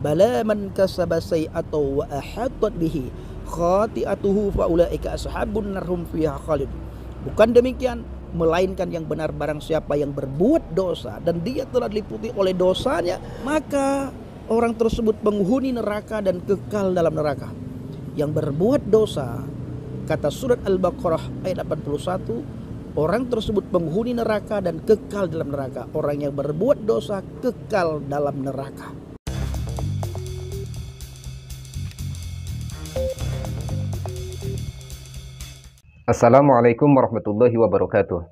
Bala man kasaba sayyi'atan wa ahatat bihi khati'atuhu fa ulaika ashabun nar hum fiha khalid. Bukan demikian, melainkan yang benar barang siapa yang berbuat dosa dan dia telah diliputi oleh dosanya, maka orang tersebut penghuni neraka dan kekal dalam neraka. Yang berbuat dosa, kata surat Al-Baqarah ayat 81, orang tersebut penghuni neraka dan kekal dalam neraka. Orang yang berbuat dosa kekal dalam neraka. Assalamualaikum warahmatullahi wabarakatuh.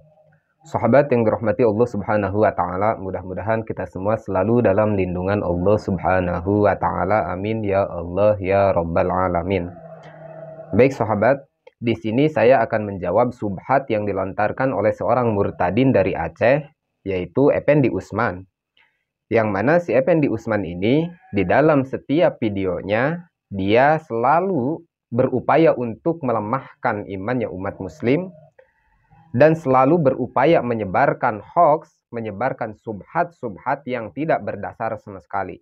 Sahabat yang dirahmati Allah Subhanahu wa taala, mudah-mudahan kita semua selalu dalam lindungan Allah Subhanahu wa taala. Amin ya Allah ya rabbal alamin. Baik sahabat, di sini saya akan menjawab subhat yang dilontarkan oleh seorang murtadin dari Aceh, yaitu Effendi Usman. Yang mana si Effendi Usman ini di dalam setiap videonya dia selalu berupaya untuk melemahkan imannya umat muslim dan selalu berupaya menyebarkan hoax, menyebarkan subhat-subhat yang tidak berdasar sama sekali.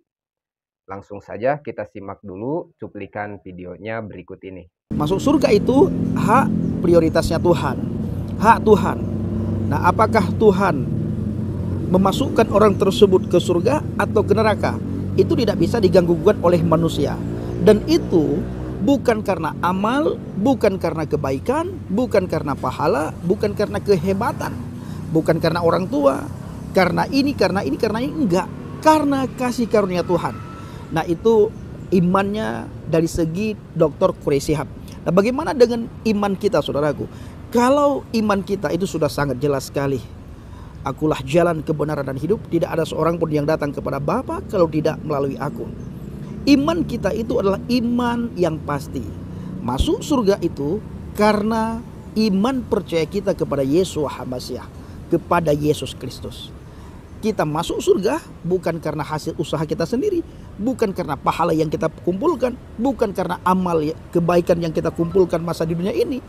Langsung saja kita simak dulu cuplikan videonya berikut ini. Masuk surga itu hak prioritasnya Tuhan, hak Tuhan. Nah, apakah Tuhan memasukkan orang tersebut ke surga atau ke neraka? Itu tidak bisa diganggu-gugat oleh manusia. Dan itu bukan karena amal, bukan karena kebaikan, bukan karena pahala, bukan karena kehebatan, bukan karena orang tua, karena ini, enggak. Karena kasih karunia Tuhan. Nah, itu imannya dari segi Dr. Quraish Shihab. Nah, bagaimana dengan iman kita, saudaraku? Kalau iman kita itu sudah sangat jelas sekali. Akulah jalan kebenaran dan hidup, tidak ada seorang pun yang datang kepada Bapa kalau tidak melalui aku. Iman kita itu adalah iman yang pasti. Masuk surga itu karena iman percaya kita kepada Yesus HaMasyiah, kepada Yesus Kristus. Kita masuk surga bukan karena hasil usaha kita sendiri, bukan karena pahala yang kita kumpulkan, bukan karena amal kebaikan yang kita kumpulkan masa di dunia ini.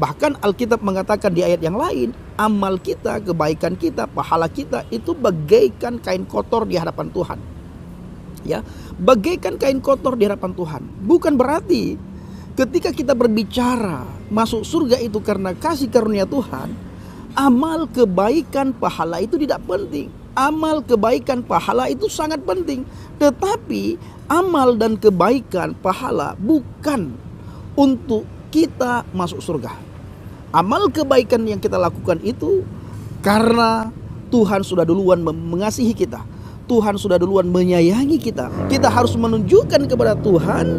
Bahkan Alkitab mengatakan di ayat yang lain, amal kita, kebaikan kita, pahala kita itu bagaikan kain kotor di hadapan Tuhan. Ya, bagaikan kain kotor di hadapan Tuhan. Bukan berarti ketika kita berbicara masuk surga itu karena kasih karunia Tuhan, amal kebaikan pahala itu tidak penting. Amal kebaikan pahala itu sangat penting. Tetapi amal dan kebaikan pahala bukan untuk kita masuk surga. Amal kebaikan yang kita lakukan itu karena Tuhan sudah duluan mengasihi kita. Tuhan sudah duluan menyayangi kita. Kita harus menunjukkan kepada Tuhan,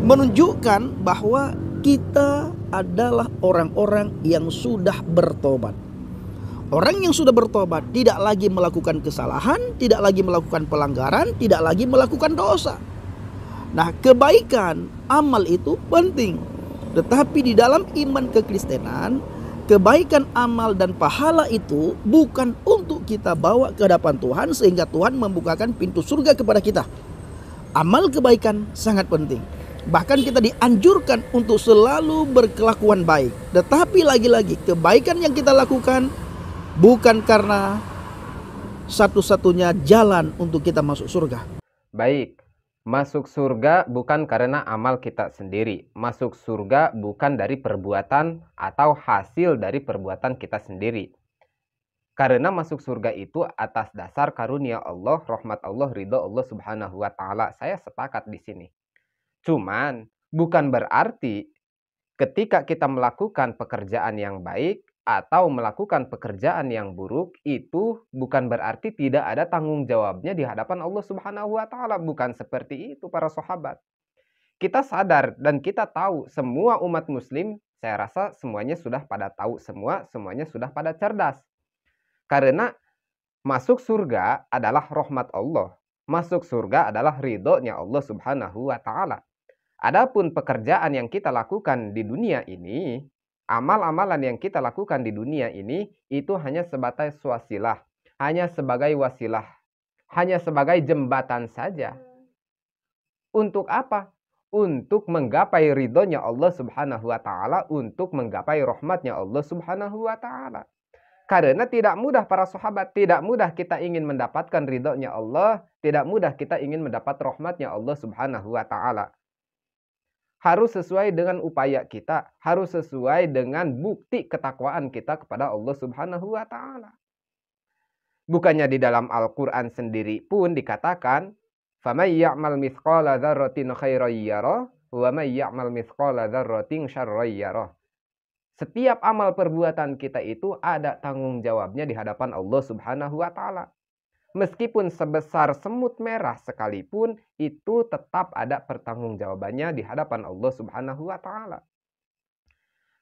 menunjukkan bahwa kita adalah orang-orang yang sudah bertobat. Orang yang sudah bertobat tidak lagi melakukan kesalahan, tidak lagi melakukan pelanggaran, tidak lagi melakukan dosa. Nah, kebaikan, amal itu penting. Tetapi di dalam iman kekristenan, kebaikan, amal, dan pahala itu bukan untuk kita bawa ke hadapan Tuhan sehingga Tuhan membukakan pintu surga kepada kita. Amal kebaikan sangat penting. Bahkan kita dianjurkan untuk selalu berkelakuan baik. Tetapi lagi-lagi kebaikan yang kita lakukan bukan karena satu-satunya jalan untuk kita masuk surga. Baik, masuk surga bukan karena amal kita sendiri. Masuk surga bukan dari perbuatan atau hasil dari perbuatan kita sendiri. Karena masuk surga itu atas dasar karunia Allah, rahmat Allah, ridho Allah Subhanahu wa taala. Saya sepakat di sini. Cuman bukan berarti ketika kita melakukan pekerjaan yang baik atau melakukan pekerjaan yang buruk itu bukan berarti tidak ada tanggung jawabnya di hadapan Allah Subhanahu wa taala. Bukan seperti itu para sahabat. Kita sadar dan kita tahu semua umat muslim, saya rasa semuanya sudah pada tahu semuanya sudah pada cerdas. Karena masuk surga adalah rahmat Allah. Masuk surga adalah ridhonya Allah Subhanahu wa taala. Adapun pekerjaan yang kita lakukan di dunia ini, amal-amalan yang kita lakukan di dunia ini itu hanya sebatas wasilah, hanya sebagai wasilah, hanya sebagai jembatan saja. Untuk apa? Untuk menggapai ridhonya Allah Subhanahu wa taala, untuk menggapai rahmatnya Allah Subhanahu wa taala. Karena tidak mudah para sahabat, tidak mudah kita ingin mendapatkan ridhonya Allah, tidak mudah kita ingin mendapat rahmatnya Allah Subhanahu wa taala. Harus sesuai dengan upaya kita, harus sesuai dengan bukti ketakwaan kita kepada Allah Subhanahu wa taala. Bukannya di dalam Al-Qur'an sendiri pun dikatakan, "Faman ya'mal mithqala dzarratin khairan yarah, wa may ya'mal mithqala dzarratin syarran yarah." Setiap amal perbuatan kita itu ada tanggung jawabnya di hadapan Allah Subhanahu wa taala. Meskipun sebesar semut merah sekalipun, itu tetap ada pertanggungjawabannya di hadapan Allah Subhanahu wa taala.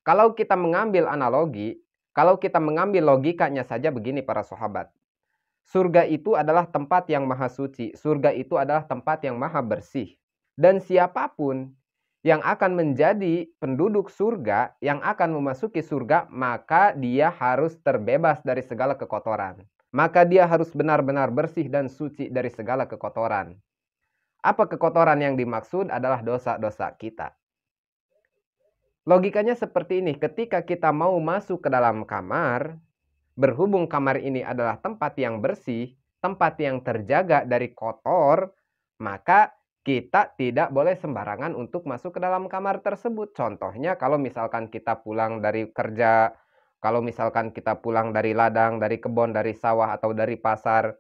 Kalau kita mengambil analogi, kalau kita mengambil logikanya saja begini para sahabat. Surga itu adalah tempat yang maha suci, surga itu adalah tempat yang maha bersih. Dan siapapun yang akan menjadi penduduk surga, yang akan memasuki surga, maka dia harus terbebas dari segala kekotoran. Maka dia harus benar-benar bersih dan suci dari segala kekotoran. Apa kekotoran yang dimaksud adalah dosa-dosa kita. Logikanya seperti ini, ketika kita mau masuk ke dalam kamar, berhubung kamar ini adalah tempat yang bersih, tempat yang terjaga dari kotor, maka kita tidak boleh sembarangan untuk masuk ke dalam kamar tersebut. Contohnya kalau misalkan kita pulang dari kerja, kalau misalkan kita pulang dari ladang, dari kebun, dari sawah, atau dari pasar,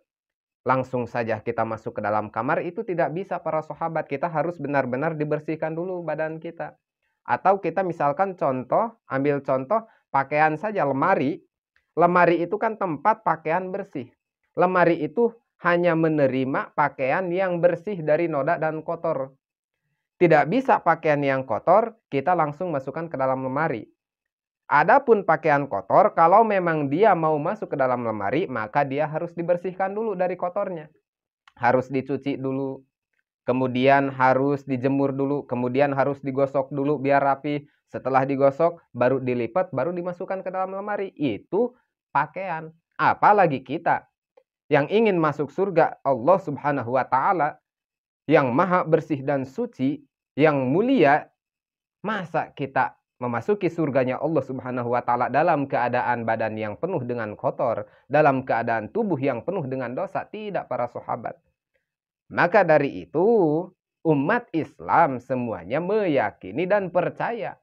langsung saja kita masuk ke dalam kamar, itu tidak bisa para sahabat. Kita harus benar-benar dibersihkan dulu badan kita. Atau kita misalkan ambil contoh pakaian saja, lemari. Lemari itu kan tempat pakaian bersih. Lemari itu hanya menerima pakaian yang bersih dari noda dan kotor. Tidak bisa pakaian yang kotor kita langsung masukkan ke dalam lemari. Adapun pakaian kotor, kalau memang dia mau masuk ke dalam lemari, maka dia harus dibersihkan dulu dari kotornya. Harus dicuci dulu, kemudian harus dijemur dulu, kemudian harus digosok dulu biar rapi. Setelah digosok, baru dilipat, baru dimasukkan ke dalam lemari. Itu pakaian. Apalagi kita yang ingin masuk surga Allah Subhanahu wa taala, yang maha bersih dan suci, yang mulia, masa kita memasuki surganya Allah Subhanahu wa taala dalam keadaan badan yang penuh dengan kotor, dalam keadaan tubuh yang penuh dengan dosa? Tidak para sahabat. Maka dari itu, umat Islam semuanya meyakini dan percaya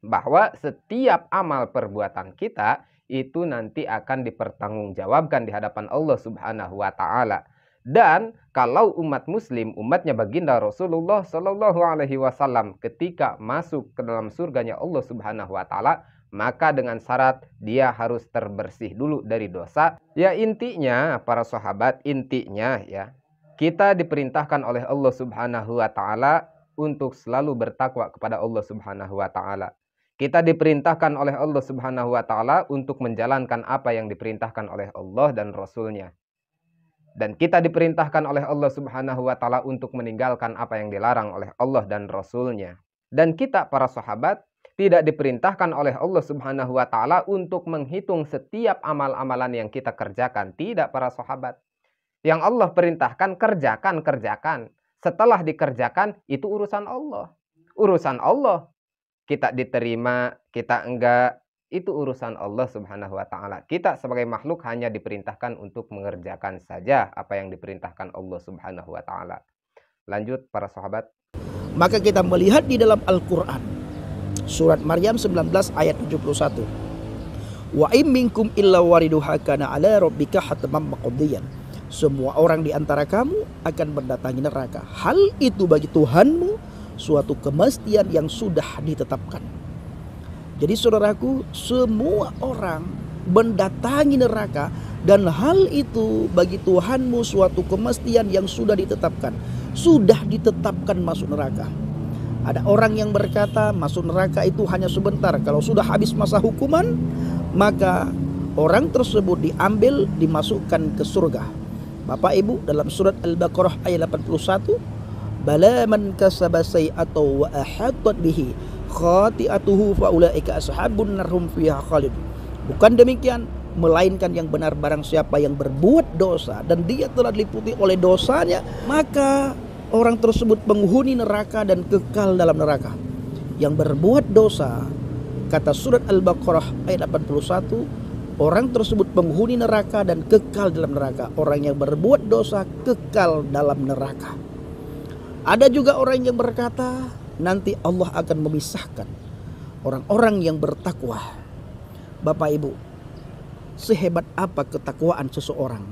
bahwa setiap amal perbuatan kita itu nanti akan dipertanggungjawabkan di hadapan Allah Subhanahu wa taala. Dan kalau umat muslim, umatnya baginda Rasulullah Shallallahu alaihi wasallam, ketika masuk ke dalam surganya Allah Subhanahu wa taala, maka dengan syarat dia harus terbersih dulu dari dosa. Ya intinya para sahabat, intinya ya, kita diperintahkan oleh Allah Subhanahu wa taala untuk selalu bertakwa kepada Allah Subhanahu wa taala. Kita diperintahkan oleh Allah Subhanahu wa taala untuk menjalankan apa yang diperintahkan oleh Allah dan Rasul-Nya. Dan kita diperintahkan oleh Allah Subhanahu wa taala untuk meninggalkan apa yang dilarang oleh Allah dan Rasul-Nya. Dan kita para sahabat tidak diperintahkan oleh Allah Subhanahu wa taala untuk menghitung setiap amal-amalan yang kita kerjakan. Tidak para sahabat. Yang Allah perintahkan kerjakan. Setelah dikerjakan itu urusan Allah. Urusan Allah. Kita diterima, kita enggak, itu urusan Allah Subhanahu wa taala. Kita sebagai makhluk hanya diperintahkan untuk mengerjakan saja apa yang diperintahkan Allah Subhanahu wa taala. Lanjut para sahabat. Maka kita melihat di dalam Al-Qur'an surat Maryam 19 ayat 71. Wa im minkum illa wariduha kana ala rabbika hatman maqdiyan. Semua orang di antara kamu akan mendatangi neraka. Hal itu bagi Tuhanmu suatu kemestian yang sudah ditetapkan. Jadi saudaraku, semua orang mendatangi neraka, dan hal itu bagi Tuhanmu suatu kemestian yang sudah ditetapkan. Sudah ditetapkan masuk neraka. Ada orang yang berkata masuk neraka itu hanya sebentar. Kalau sudah habis masa hukuman, maka orang tersebut diambil, dimasukkan ke surga. Bapak Ibu, dalam surat Al-Baqarah ayat 81, bala man kasaba sayyi'atan wa ahatat bihi khati'atuhu fa ulaika ashabun nar hum fiha khalid. Bukan demikian, melainkan yang benar barang siapa yang berbuat dosa dan dia telah diliputi oleh dosanya, maka orang tersebut penghuni neraka dan kekal dalam neraka. Yang berbuat dosa, kata surat Al-Baqarah ayat 81, Orang tersebut penghuni neraka dan kekal dalam neraka. Orang yang berbuat dosa kekal dalam neraka. Ada juga orang yang berkata, nanti Allah akan memisahkan orang-orang yang bertakwa. Bapak Ibu, sehebat apa ketakwaan seseorang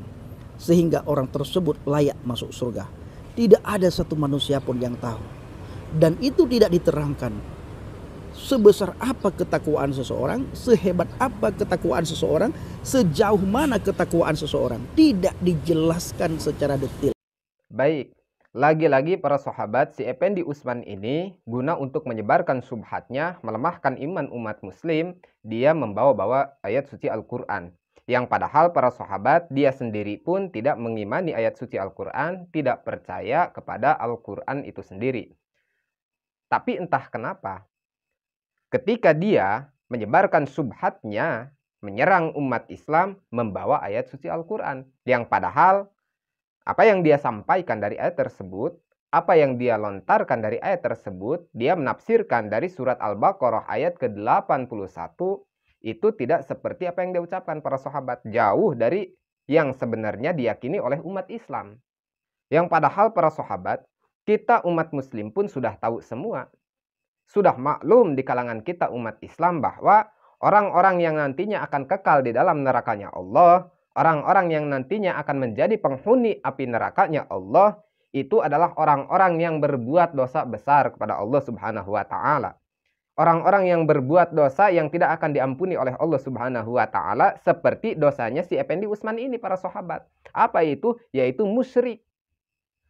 sehingga orang tersebut layak masuk surga? Tidak ada satu manusia pun yang tahu. Dan itu tidak diterangkan. Sebesar apa ketakwaan seseorang, sehebat apa ketakwaan seseorang, sejauh mana ketakwaan seseorang, tidak dijelaskan secara detail. Baik, lagi-lagi para sahabat, si Effendi Utsman ini guna untuk menyebarkan syubhatnya, melemahkan iman umat muslim, dia membawa-bawa ayat suci Al-Quran. Yang padahal para sahabat, dia sendiri pun tidak mengimani ayat suci Al-Quran, tidak percaya kepada Al-Quran itu sendiri. Tapi entah kenapa, ketika dia menyebarkan syubhatnya, menyerang umat Islam, membawa ayat suci Al-Quran. Yang padahal, apa yang dia sampaikan dari ayat tersebut, apa yang dia lontarkan dari ayat tersebut, dia menafsirkan dari surat Al-Baqarah ayat ke-81, itu tidak seperti apa yang dia ucapkan para sahabat. Jauh dari yang sebenarnya diyakini oleh umat Islam. Yang padahal para sahabat, kita umat muslim pun sudah tahu semua. Sudah maklum di kalangan kita umat Islam bahwa orang-orang yang nantinya akan kekal di dalam nerakanya Allah, orang-orang yang nantinya akan menjadi penghuni api nerakanya Allah, itu adalah orang-orang yang berbuat dosa besar kepada Allah Subhanahu wa Ta'ala. Orang-orang yang berbuat dosa yang tidak akan diampuni oleh Allah Subhanahu wa Ta'ala, seperti dosanya si Effendi Utsman ini para sahabat. Apa itu? Yaitu musyrik.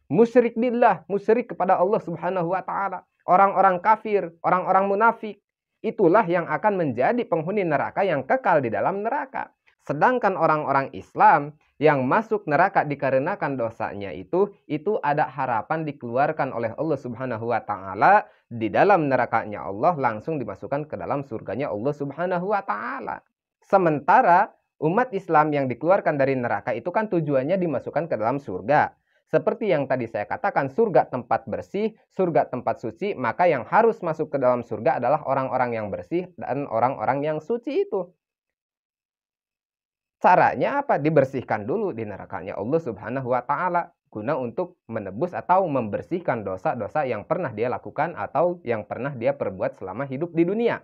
Musyrik billah, musyrik kepada Allah Subhanahu wa Ta'ala. Orang-orang kafir, orang-orang munafik, itulah yang akan menjadi penghuni neraka yang kekal di dalam neraka. Sedangkan orang-orang Islam yang masuk neraka dikarenakan dosanya itu ada harapan dikeluarkan oleh Allah Subhanahu wa Ta'ala di dalam nerakanya Allah, langsung dimasukkan ke dalam surganya Allah Subhanahu wa Ta'ala. Sementara umat Islam yang dikeluarkan dari neraka itu kan tujuannya dimasukkan ke dalam surga. Seperti yang tadi saya katakan, surga tempat bersih, surga tempat suci, maka yang harus masuk ke dalam surga adalah orang-orang yang bersih dan orang-orang yang suci itu. Caranya apa? Dibersihkan dulu di nerakanya Allah Subhanahu wa Ta'ala, guna untuk menebus atau membersihkan dosa-dosa yang pernah dia lakukan atau yang pernah dia perbuat selama hidup di dunia.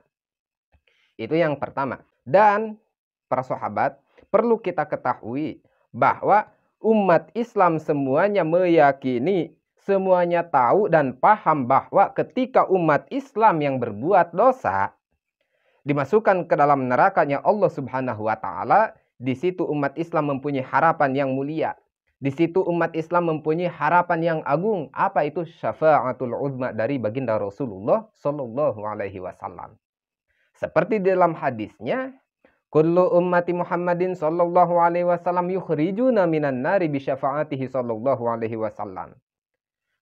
Itu yang pertama. Dan para sahabat, perlu kita ketahui bahwa umat Islam semuanya meyakini, semuanya tahu dan paham bahwa ketika umat Islam yang berbuat dosa dimasukkan ke dalam nerakanya Allah Subhanahu wa Ta'ala, di situ umat Islam mempunyai harapan yang mulia. Di situ umat Islam mempunyai harapan yang agung. Apa itu? Syafa'atul uzma dari baginda Rasulullah Sallallahu Alaihi Wasallam. Seperti dalam hadisnya, kullu ummati Muhammadin sallallahu alaihi wasallam yukhrijuna minan nari bi syafa'atihi sallallahu alaihi wasallam.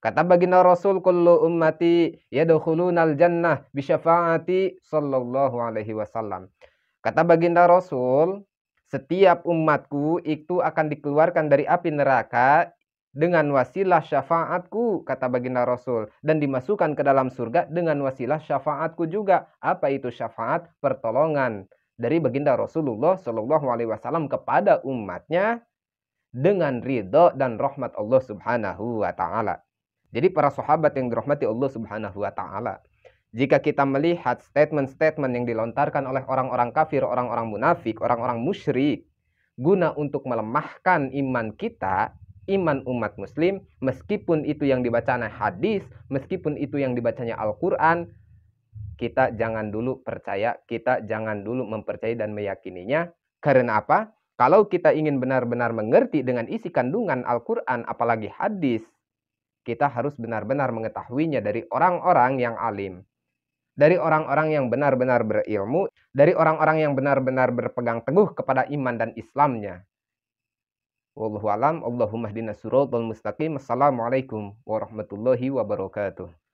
Kata baginda Rasul, kullu ummati yadkhulunal jannah bi syafa'ati sallallahu alaihi wasallam. Kata baginda Rasul, setiap umatku itu akan dikeluarkan dari api neraka dengan wasilah syafaatku, kata baginda Rasul, dan dimasukkan ke dalam surga dengan wasilah syafaatku juga. Apa itu syafaat? Pertolongan dari baginda Rasulullah Shallallahu Alaihi Wasallam kepada umatnya dengan ridho dan rahmat Allah Subhanahu Wa Taala. Jadi para sahabat yang dirahmati Allah Subhanahu Wa Taala, jika kita melihat statement-statement yang dilontarkan oleh orang-orang kafir, orang-orang munafik, orang-orang musyrik, guna untuk melemahkan iman kita, iman umat muslim, meskipun itu yang dibacanya hadis, meskipun itu yang dibacanya Al-Quran, kita jangan dulu percaya, kita jangan dulu mempercayai dan meyakininya. Karena apa? Kalau kita ingin benar-benar mengerti dengan isi kandungan Al-Quran, apalagi hadis, kita harus benar-benar mengetahuinya dari orang-orang yang alim, dari orang-orang yang benar-benar berilmu, dari orang-orang yang benar-benar berpegang teguh kepada iman dan Islamnya. Wallahu a'lam. Allahumma hdina siratal mustaqim. Assalamualaikum warahmatullahi wabarakatuh.